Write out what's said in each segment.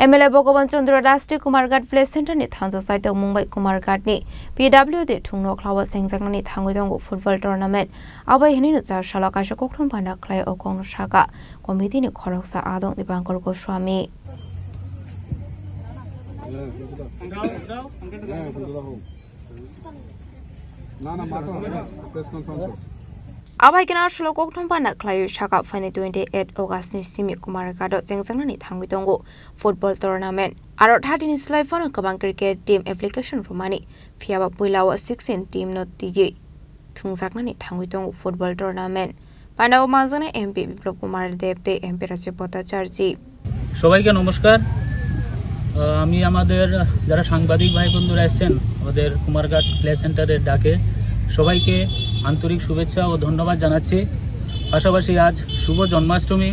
MLA Bhagavan Chandra Rashtriya Kumarghat Play Center ni thangja saitong Mumbai Kumarghat ni PWD thungno khlawa sengjak ni thangoi dong football tournament abai hini no char sala kaisa kokthom bana khlai okong saka committee ni khoroksa adong Dipankar Goswami Abai kena solo kokthom bana khlai saka fani 28 August ni Simi Kumarghat sengjak ni thangoi dong football tournament aro 13 slai phone kabang cricket team application romani fiaba puilawa 16 team no tiji thungjak ni thangoi dong football tournament Pandaw Manjane MP Biplop Kumar Debte MP Rajib Bhattacharya সবাইকে নমস্কার আমি আমাদের যারা সাংবাদিক ভাই বন্ধুরা আছেন আমাদের কুমারঘাট প্লে সেন্টারের ডাকে সবাইকে আন্তরিক শুভেচ্ছা ও ধন্যবাদ জানাচ্ছি পাশাপাশি আজ শুভ জন্মাষ্টমী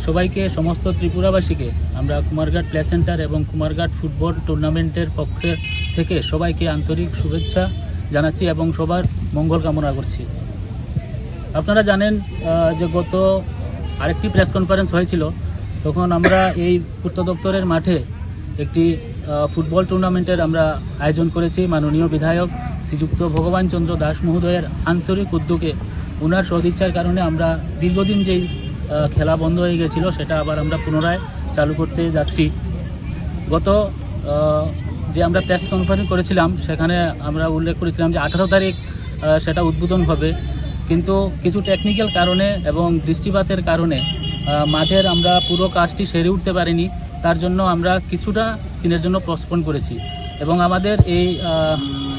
সবাইকে সমস্ত ত্রিপুরাবাসীকে আমরা কুমারঘাট প্লে সেন্টার এবং কুমারঘাট ফুটবল টুর্নামেন্টের পক্ষ থেকে সবাইকে আন্তরিক শুভেচ্ছা জানাচ্ছি এবং সবার মঙ্গল কামনা করছি আপনারা জানেন যে গত আরেকটি প্রেস কনফারেন্স হয়েছিল তখন আমরা এই পূর্ত দপ্তরের মাঠে একটি ফুটবল টুর্নামেন্টের আমরা আয়োজন করেছি মাননীয় বিধায়ক শ্রীযুক্ত ভগবান চন্দ্র দাস মহোদয়ের আন্তরিক উদ্যোগে ওনার সদিচ্ছার কারণে আমরা দীর্ঘদিন যেই খেলা বন্ধ হয়ে গেছিল সেটা আবার আমরা পুনরায় চালু করতে যাচ্ছি গত যে আমরা প্রেস কনফারেন্স করেছিলাম সেখানে আমরা উল্লেখ করেছিলাম যে 18 তারিখ সেটা উদ্বোধন হবে কিন্তু কিছু টেকনিক্যাল কারণে এবং বৃষ্টিপাতের কারণে মাঠের আমরা পুরো কাজটি সেরে উঠতে পারিনি তার জন্য আমরা কিছুটা দিনের জন্য পোস্টপোন করেছি এবং আমাদের এই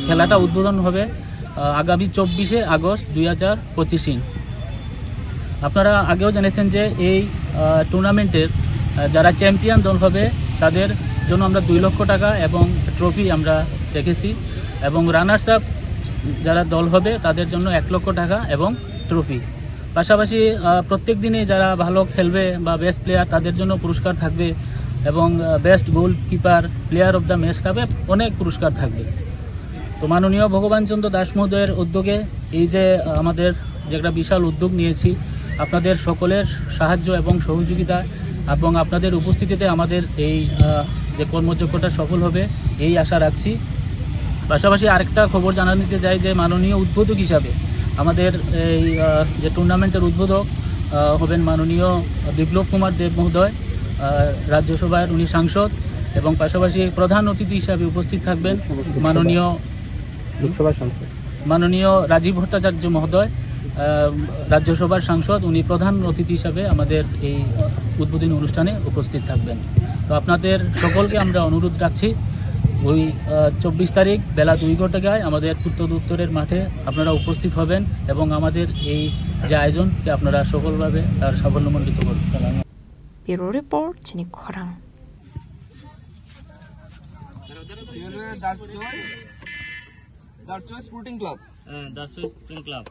খেলাটা উদ্বোধন হবে আগামী 24 আগস্ট 2025 আপনারা আগেও জেনেছেন যে এই টুর্নামেন্টের যারা চ্যাম্পিয়ন দল হবে তাদের জন্য আমরা 2 লক্ষ টাকা এবং ট্রফি আমরা রেখেছি এবং রানার্স আপ যারা দল হবে তাদের জন্য 1 লক্ষ টাকা এবং ট্রফি পাশাপাশি প্রত্যেক দিনে যারা ভালো খেলবে বা বেস্ট প্লেয়ার তাদের জন্য পুরস্কার থাকবে এবং best goalkeeper player of the match থাকবে অনেক পুরস্কার থাকবে তো মাননীয় ভগবান চন্দ্র দাস মহোদয়ের উদ্যোগে এই যে আমাদের যে একটা বিশাল উদ্যোগ নিয়েছি আপনাদের সকলের সাহায্য এবং সহযোগিতা এবং আপনাদের উপস্থিতিতে আমাদের এই যে কর্মযজ্ঞটা সফল হবে এই আশা রাখছি পাশাপাশি আরেকটা খবর জানা নিতে চাই যে মাননীয় উদ্বোধক হিসাবে আমাদের এই যে টুর্নামেন্টের উদ্বোধক হবেন মাননীয় বিপ্লব কুমার দেব মহোদয় রাজ্যসভার উনি সাংসদ এবং পাশাপাশি প্রধান অতিথি হিসাবে উপস্থিত থাকবেন মাননীয় রাজীব ভট্টাচার্য মহোদয় রাজ্যসভার সাংসদ উনি প্রধান অতিথি হিসাবে আমাদের এই উদ্বোধনী অনুষ্ঠানে উপস্থিত থাকবেন তো আপনাদের সকলকে আমরা অনুরোধ রাখছি ওই 24 তারিখ বেলা 2 ঘটিকায় আমাদের পূর্ত দপ্তরের মাঠে আপনারা উপস্থিত হবেন এবং আমাদের এই যে আয়োজনকে আপনারা সফলভাবে তার সাফল্যমণ্ডিত করবেন ব্যুরো রিপোর্ট চিনি খরাং দারচোই স্পোর্টিং ক্লাব